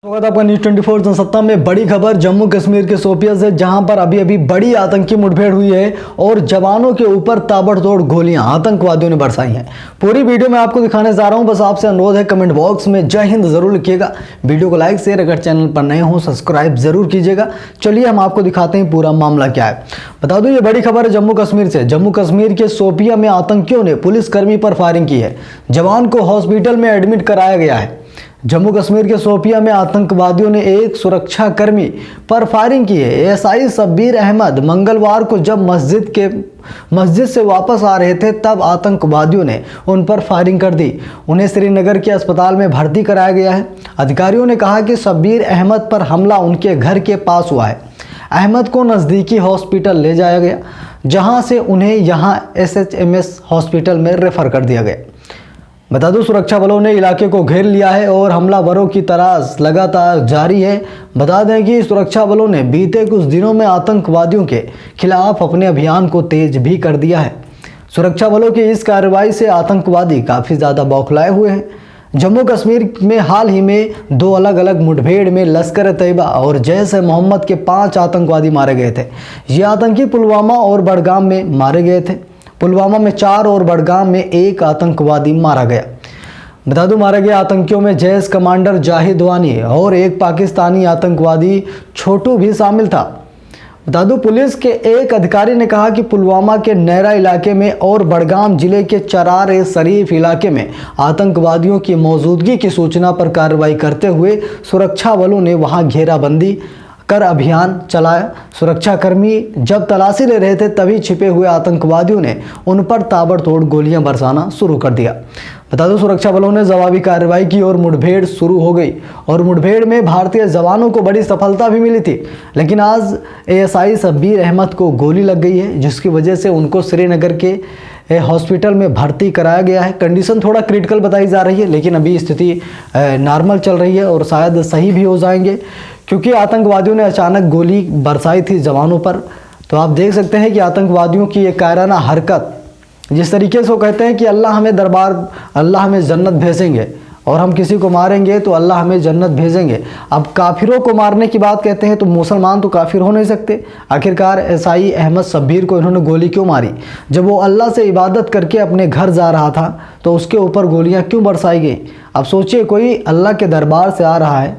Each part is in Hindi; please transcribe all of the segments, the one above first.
स्वागत है आपका न्यूज़ 24 जनसत्ता में। बड़ी खबर जम्मू कश्मीर के शोपियां से, जहां पर अभी बड़ी आतंकी मुठभेड़ हुई है और जवानों के ऊपर ताबड़तोड़ गोलियां आतंकवादियों ने बरसाई हैं। पूरी वीडियो में आपको दिखाने जा रहा हूं। बस आपसे अनुरोध है, कमेंट बॉक्स में जय हिंद जरूर लिखिएगा। वीडियो को लाइक शेयर, अगर चैनल पर नए हो सब्सक्राइब जरूर कीजिएगा। चलिए हम आपको दिखाते हैं पूरा मामला क्या है। बता दूं, ये बड़ी खबर है जम्मू कश्मीर से। जम्मू कश्मीर के शोपियां में आतंकियों ने पुलिसकर्मी पर फायरिंग की है। जवान को हॉस्पिटल में एडमिट कराया गया है। जम्मू कश्मीर के शोपियां में आतंकवादियों ने एक सुरक्षाकर्मी पर फायरिंग की है। एएसआई शब्बीर अहमद मंगलवार को जब मस्जिद से वापस आ रहे थे, तब आतंकवादियों ने उन पर फायरिंग कर दी। उन्हें श्रीनगर के अस्पताल में भर्ती कराया गया है। अधिकारियों ने कहा कि शब्बीर अहमद पर हमला उनके घर के पास हुआ है। अहमद को नज़दीकी हॉस्पिटल ले जाया गया, जहां से उन्हें यहां एसएचएमएस हॉस्पिटल में रेफर कर दिया गया। बता दूं, सुरक्षा बलों ने इलाके को घेर लिया है और हमलावरों की तलाश लगातार जारी है। बता दें कि सुरक्षा बलों ने बीते कुछ दिनों में आतंकवादियों के खिलाफ अपने अभियान को तेज भी कर दिया है। सुरक्षा बलों की इस कार्रवाई से आतंकवादी काफ़ी ज़्यादा बौखलाए हुए हैं। जम्मू कश्मीर में हाल ही में दो अलग अलग मुठभेड़ में लश्कर तैयबा और जैश-ए-मोहम्मद के 5 आतंकवादी मारे गए थे। ये आतंकी पुलवामा और बडगाम में मारे गए थे। पुलवामा में 4 और बडगाम में 1 आतंकवादी मारा गया। बता दूं, मारे गए आतंकियों में जैश कमांडर जाहिद वानी और एक पाकिस्तानी आतंकवादी छोटू भी शामिल था। बता दूं, पुलिस के एक अधिकारी ने कहा कि पुलवामा के नैरा इलाके में और बडगाम जिले के चरार-ए-शरीफ इलाके में आतंकवादियों की मौजूदगी की सूचना पर कार्रवाई करते हुए सुरक्षा बलों ने वहां घेराबंदी कर अभियान चलाया। सुरक्षाकर्मी जब तलाशी ले रहे थे, तभी छिपे हुए आतंकवादियों ने उन पर ताबड़तोड़ गोलियां बरसाना शुरू कर दिया। बता दो, सुरक्षा बलों ने जवाबी कार्रवाई की और मुठभेड़ शुरू हो गई और मुठभेड़ में भारतीय जवानों को बड़ी सफलता भी मिली थी। लेकिन आज एएसआई शब्बीर अहमद को गोली लग गई है, जिसकी वजह से उनको श्रीनगर के हॉस्पिटल में भर्ती कराया गया है। कंडीशन थोड़ा क्रिटिकल बताई जा रही है, लेकिन अभी स्थिति नॉर्मल चल रही है और शायद सही भी हो जाएंगे, क्योंकि आतंकवादियों ने अचानक गोली बरसाई थी जवानों पर। तो आप देख सकते हैं कि आतंकवादियों की ये कायराना हरकत, जिस तरीके से वो कहते हैं कि अल्लाह हमें जन्नत भेजेंगे और हम किसी को मारेंगे तो अल्लाह हमें जन्नत भेजेंगे। अब काफिरों को मारने की बात कहते हैं, तो मुसलमान तो काफिर हो नहीं सकते। आखिरकार एएसआई अहमद शब्बीर को इन्होंने गोली क्यों मारी? जब वो अल्लाह से इबादत करके अपने घर जा रहा था, तो उसके ऊपर गोलियां क्यों बरसाई गई? अब सोचिए, कोई अल्लाह के दरबार से आ रहा है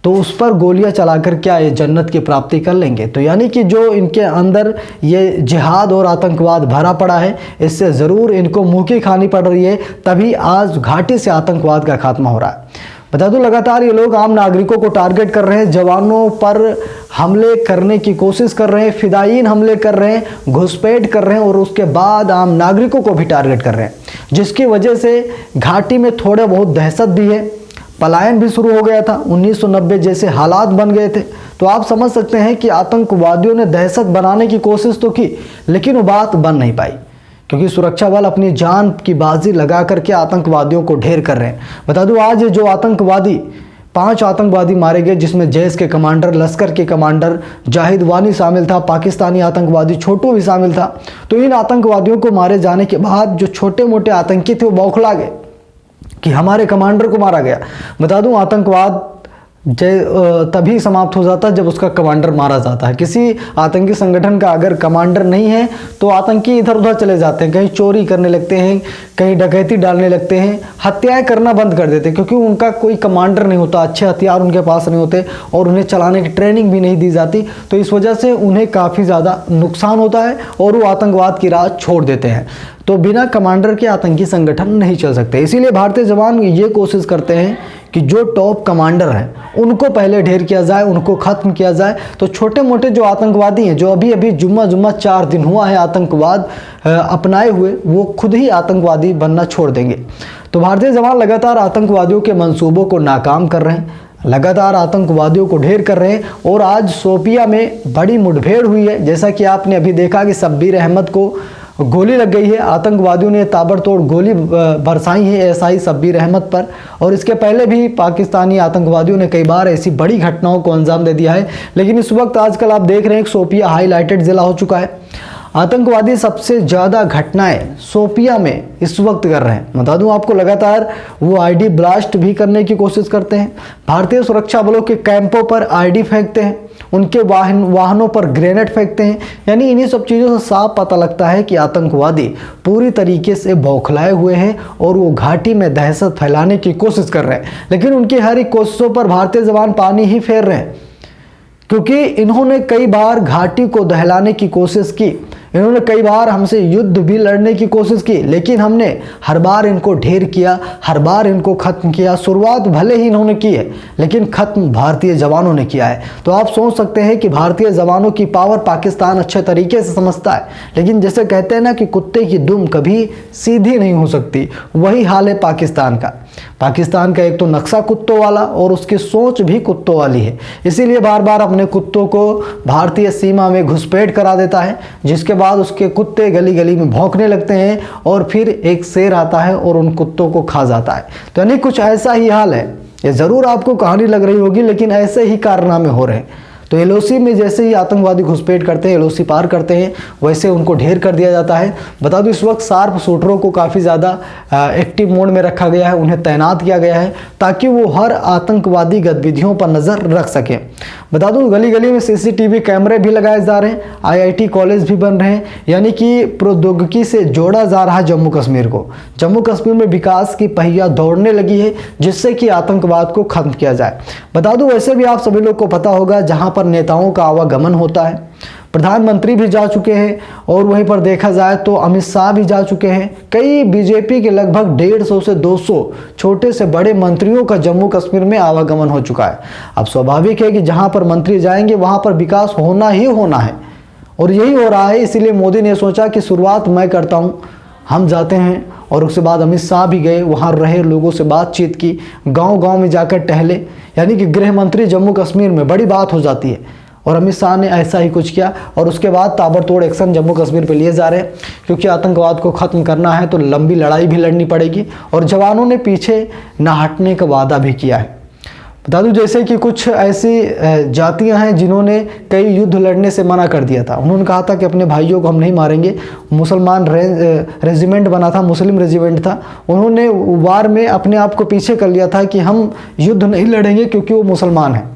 तो उस पर गोलियां चलाकर क्या ये जन्नत की प्राप्ति कर लेंगे? तो यानी कि जो इनके अंदर ये जिहाद और आतंकवाद भरा पड़ा है, इससे ज़रूर इनको मुँह की खानी पड़ रही है, तभी आज घाटी से आतंकवाद का खात्मा हो रहा है। बता दूं, लगातार ये लोग आम नागरिकों को टारगेट कर रहे हैं, जवानों पर हमले करने की कोशिश कर रहे हैं, फिदायीन हमले कर रहे हैं, घुसपैठ कर रहे हैं और उसके बाद आम नागरिकों को भी टारगेट कर रहे हैं, जिसकी वजह से घाटी में थोड़ा बहुत दहशत भी है। पलायन भी शुरू हो गया था, 1990 जैसे हालात बन गए थे। तो आप समझ सकते हैं कि आतंकवादियों ने दहशत बनाने की कोशिश तो की, लेकिन वो बात बन नहीं पाई, क्योंकि सुरक्षा बल अपनी जान की बाजी लगा करके आतंकवादियों को ढेर कर रहे हैं। बता दूं, आज जो 5 आतंकवादी मारे गए, जिसमें जैश के कमांडर, लश्कर के कमांडर जाहिद वानी शामिल था, पाकिस्तानी आतंकवादी छोटू भी शामिल था। तो इन आतंकवादियों को मारे जाने के बाद जो छोटे मोटे आतंकी थे, वो बौखला गए कि हमारे कमांडर को मारा गया। बता दूं, आतंकवाद तभी समाप्त हो जाता है जब उसका कमांडर मारा जाता है। किसी आतंकी संगठन का अगर कमांडर नहीं है, तो आतंकी इधर उधर चले जाते हैं, कहीं चोरी करने लगते हैं, कहीं डकैती डालने लगते हैं, हत्याएं करना बंद कर देते हैं, क्योंकि उनका कोई कमांडर नहीं होता, अच्छे हथियार उनके पास नहीं होते और उन्हें चलाने की ट्रेनिंग भी नहीं दी जाती। तो इस वजह से उन्हें काफ़ी ज़्यादा नुकसान होता है और वो आतंकवाद की राह छोड़ देते हैं। तो बिना कमांडर के आतंकी संगठन नहीं चल सकते। इसीलिए भारतीय जवान ये कोशिश करते हैं कि जो टॉप कमांडर हैं, उनको पहले ढेर किया जाए, उनको ख़त्म किया जाए। तो छोटे मोटे जो आतंकवादी हैं, जो अभी जुम्मा 4 दिन हुआ है आतंकवाद अपनाए हुए, वो खुद ही आतंकवादी बनना छोड़ देंगे। तो भारतीय जवान लगातार आतंकवादियों के मंसूबों को नाकाम कर रहे हैं, लगातार आतंकवादियों को ढेर कर रहे हैं। और आज शोपिया में बड़ी मुठभेड़ हुई है, जैसा कि आपने अभी देखा कि शब्बीर अहमद को गोली लग गई है। आतंकवादियों ने ताबड़तोड़ गोली बरसाई है एएसआई शब्बीर अहमद पर, और इसके पहले भी पाकिस्तानी आतंकवादियों ने कई बार ऐसी बड़ी घटनाओं को अंजाम दे दिया है। लेकिन इस वक्त आजकल आप देख रहे हैं कि शोपिया हाईलाइटेड जिला हो चुका है। आतंकवादी सबसे ज़्यादा घटनाएं शोपियां में इस वक्त कर रहे हैं। बता दूं आपको, लगातार वो आईडी ब्लास्ट भी करने की कोशिश करते हैं, भारतीय सुरक्षा बलों के कैंपों पर आईडी फेंकते हैं, उनके वाहनों पर ग्रेनेड फेंकते हैं। यानी इन्हीं सब चीज़ों से साफ पता लगता है कि आतंकवादी पूरी तरीके से बौखलाए हुए हैं और वो घाटी में दहशत फैलाने की कोशिश कर रहे हैं। लेकिन उनकी हर एक कोशिशों पर भारतीय जवान पानी ही फेर रहे हैं, क्योंकि इन्होंने कई बार घाटी को दहलाने की कोशिश की, इन्होंने कई बार हमसे युद्ध भी लड़ने की कोशिश की, लेकिन हमने हर बार इनको ढेर किया, हर बार इनको खत्म किया। शुरुआत भले ही इन्होंने की है, लेकिन खत्म भारतीय जवानों ने किया है। तो आप सोच सकते हैं कि भारतीय जवानों की पावर पाकिस्तान अच्छे तरीके से समझता है, लेकिन जैसे कहते हैं ना कि कुत्ते की दुम कभी सीधी नहीं हो सकती, वही हाल है पाकिस्तान का। पाकिस्तान का एक तो नक्शा कुत्तों वाला और उसकी सोच भी कुत्तों वाली है, इसीलिए बार बार अपने कुत्तों को भारतीय सीमा में घुसपैठ करा देता है, जिसके बाद उसके कुत्ते गली गली में भौंकने लगते हैं और फिर एक शेर आता है और उन कुत्तों को खा जाता है। तो यानी कुछ ऐसा ही हाल है। ये ज़रूर आपको कहानी लग रही होगी, लेकिन ऐसे ही कारनामे हो रहे हैं। तो एलओसी में जैसे ही आतंकवादी घुसपैठ करते हैं, एलओसी पार करते हैं, वैसे उनको ढेर कर दिया जाता है। बता दूं इस वक्त शार्प शूटरों को काफ़ी ज़्यादा एक्टिव मोड में रखा गया है, उन्हें तैनात किया गया है ताकि वो हर आतंकवादी गतिविधियों पर नज़र रख सकें। बता दूं गली गली में सीसीटीवी कैमरे भी लगाए जा रहे हैं, आईआईटी कॉलेज भी बन रहे हैं, यानी कि प्रौद्योगिकी से जोड़ा जा रहा है जम्मू कश्मीर को। जम्मू कश्मीर में विकास की पहिया दौड़ने लगी है, जिससे कि आतंकवाद को खत्म किया जाए। बता दूं वैसे भी आप सभी लोग को पता होगा, जहां पर नेताओं का आवागमन होता है, प्रधानमंत्री भी जा चुके हैं और वहीं पर देखा जाए तो अमित शाह भी जा चुके हैं। कई बीजेपी के लगभग 150 से 200 छोटे से बड़े मंत्रियों का जम्मू कश्मीर में आवागमन हो चुका है। अब स्वाभाविक है कि जहां पर मंत्री जाएंगे वहां पर विकास होना ही होना है, और यही हो रहा है। इसीलिए मोदी ने सोचा कि शुरुआत मैं करता हूं, हम जाते हैं। और उसके बाद अमित शाह भी गए, वहाँ रहे, लोगों से बातचीत की, गांव-गांव में जाकर टहले, यानी कि गृह मंत्री जम्मू कश्मीर में बड़ी बात हो जाती है। और अमित शाह ने ऐसा ही कुछ किया और उसके बाद ताबड़तोड़ एक्शन जम्मू कश्मीर पे लिए जा रहे हैं, क्योंकि आतंकवाद को ख़त्म करना है तो लंबी लड़ाई भी लड़नी पड़ेगी। और जवानों ने पीछे न हटने का वादा भी किया है। बता दूं जैसे कि कुछ ऐसी जातियां हैं जिन्होंने कई युद्ध लड़ने से मना कर दिया था। उन्होंने कहा था कि अपने भाइयों को हम नहीं मारेंगे। मुसलमान रेजिमेंट बना था, मुस्लिम रेजिमेंट था, उन्होंने वार में अपने आप को पीछे कर लिया था कि हम युद्ध नहीं लड़ेंगे क्योंकि वो मुसलमान हैं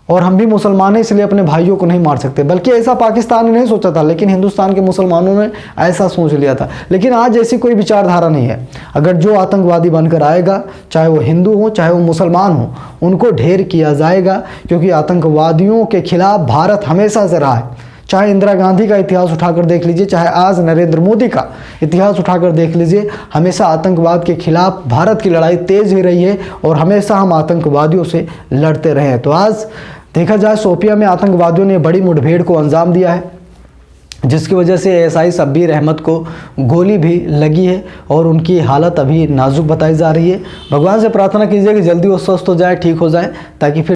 और हम भी मुसलमान हैं, इसलिए अपने भाइयों को नहीं मार सकते। बल्कि ऐसा पाकिस्तान ने नहीं सोचा था, लेकिन हिंदुस्तान के मुसलमानों ने ऐसा सोच लिया था। लेकिन आज ऐसी कोई विचारधारा नहीं है। अगर जो आतंकवादी बनकर आएगा, चाहे वो हिंदू हो चाहे वो मुसलमान हो, उनको ढेर किया जाएगा, क्योंकि आतंकवादियों के खिलाफ भारत हमेशा से रहा है। चाहे इंदिरा गांधी का इतिहास उठाकर देख लीजिए, चाहे आज नरेंद्र मोदी का इतिहास उठाकर देख लीजिए, हमेशा आतंकवाद के खिलाफ भारत की लड़ाई तेज ही रही है और हमेशा हम आतंकवादियों से लड़ते रहे हैं। तो आज देखा जाए शोपिया में आतंकवादियों ने बड़ी मुठभेड़ को अंजाम दिया है, जिसकी वजह से एएसआई शब्बीर अहमद को गोली भी लगी है और उनकी हालत अभी नाजुक बताई जा रही है। भगवान से प्रार्थना कीजिए कि जल्दी वो स्वस्थ हो जाए, ठीक हो जाए, ताकि फिर